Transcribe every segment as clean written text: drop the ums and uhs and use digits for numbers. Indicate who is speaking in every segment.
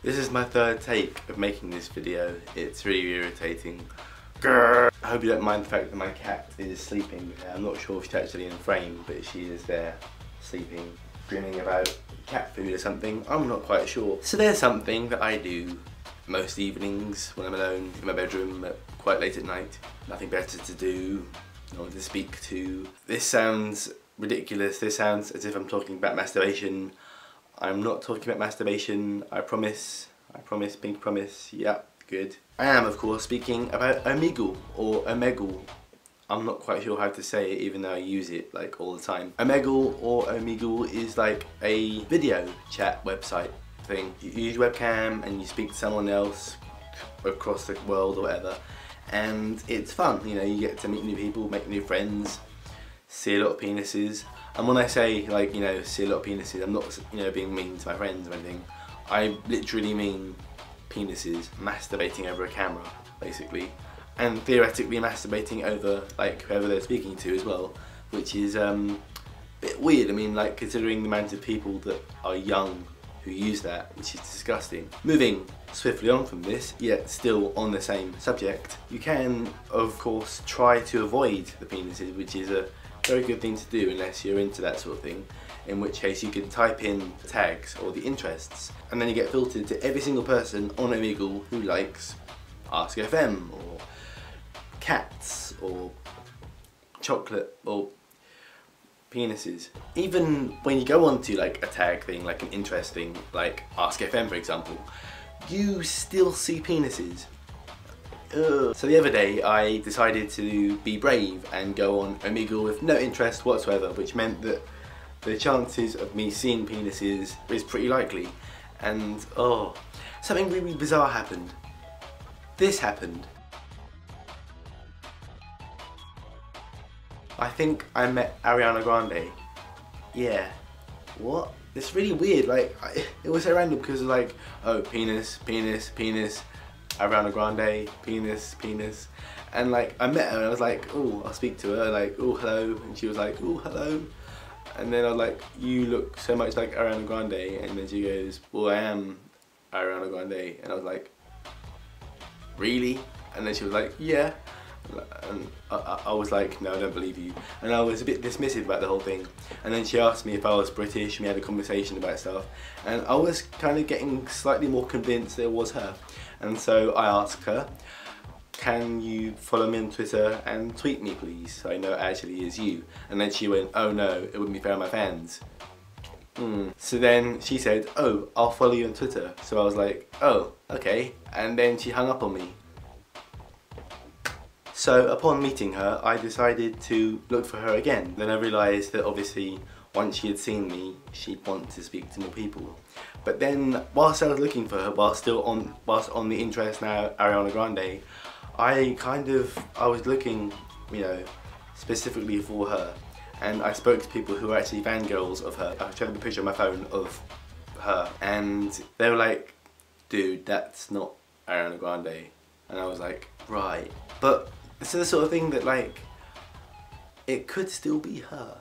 Speaker 1: This is my third take of making this video. It's really irritating. Grrr. I hope you don't mind the fact that my cat is sleeping. I'm not sure if she's actually in frame, but she is there, sleeping, dreaming about cat food or something. I'm not quite sure. So there's something that I do most evenings when I'm alone in my bedroom quite late at night. Nothing better to do, no one to speak to. This sounds ridiculous. This sounds as if I'm talking about masturbation. I'm not talking about masturbation, I promise. I promise, pink promise, yeah, good. I am, of course, speaking about Omegle, or Omegle. I'm not quite sure how to say it, even though I use it like all the time. Omegle or Omegle is like a video chat website thing. You use webcam and you speak to someone else across the world or whatever, and it's fun, you know, you get to meet new people, make new friends, see a lot of penises. And when I say, like, you know, see a lot of penises, I'm not, you know, being mean to my friends or anything. I literally mean penises masturbating over a camera, basically. And theoretically masturbating over, like, whoever they're speaking to as well, which is a bit weird. I mean, like, considering the amount of people that are young who use that, which is disgusting. Moving swiftly on from this, yet still on the same subject, you can, of course, try to avoid the penises, which is a very good thing to do unless you're into that sort of thing, in which case you can type in the tags or the interests and then you get filtered to every single person on Omegle who likes Ask FM or cats or chocolate or penises. Even when you go onto like a tag thing, like an interest thing, like Ask FM for example, you still see penises. Ugh. So the other day I decided to be brave and go on Omegle with no interest whatsoever, which meant that the chances of me seeing penises is pretty likely. And oh, something really bizarre happened. This happened. I think I met Ariana Grande. Yeah. What? It's really weird, like, it was so random because like, oh, penis, penis, penis, Ariana Grande, penis, penis, and like I met her and I was like, oh, I'll speak to her, like, oh, hello, and she was like, oh, hello, and then I was like, you look so much like Ariana Grande, and then she goes, well, I am Ariana Grande, and I was like, really? And then she was like, yeah, and I was like, no, I don't believe you, and I was a bit dismissive about the whole thing. And then she asked me if I was British, and we had a conversation about stuff, and I was kind of getting slightly more convinced that it was her. And so I asked her, can you follow me on Twitter and tweet me please, so I know it actually is you. And then she went, oh no, it wouldn't be fair on my fans. So then she said, oh, I'll follow you on Twitter. So I was like, oh, okay. And then she hung up on me. So upon meeting her, I decided to look for her again. Then I realised that obviously once she had seen me, she'd want to speak to more people. But then, whilst I was looking for her, whilst on the interest now Ariana Grande, I was looking, you know, specifically for her, and I spoke to people who were actually fangirls of her. I showed them a picture on my phone of her, and they were like, dude, that's not Ariana Grande, and I was like, right. But it's the sort of thing that, like, it could still be her,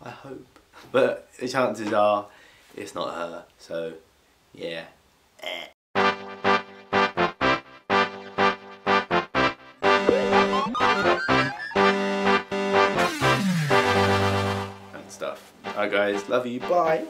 Speaker 1: I hope. But the chances are it's not her, so yeah. And stuff. Alright guys, love you, bye.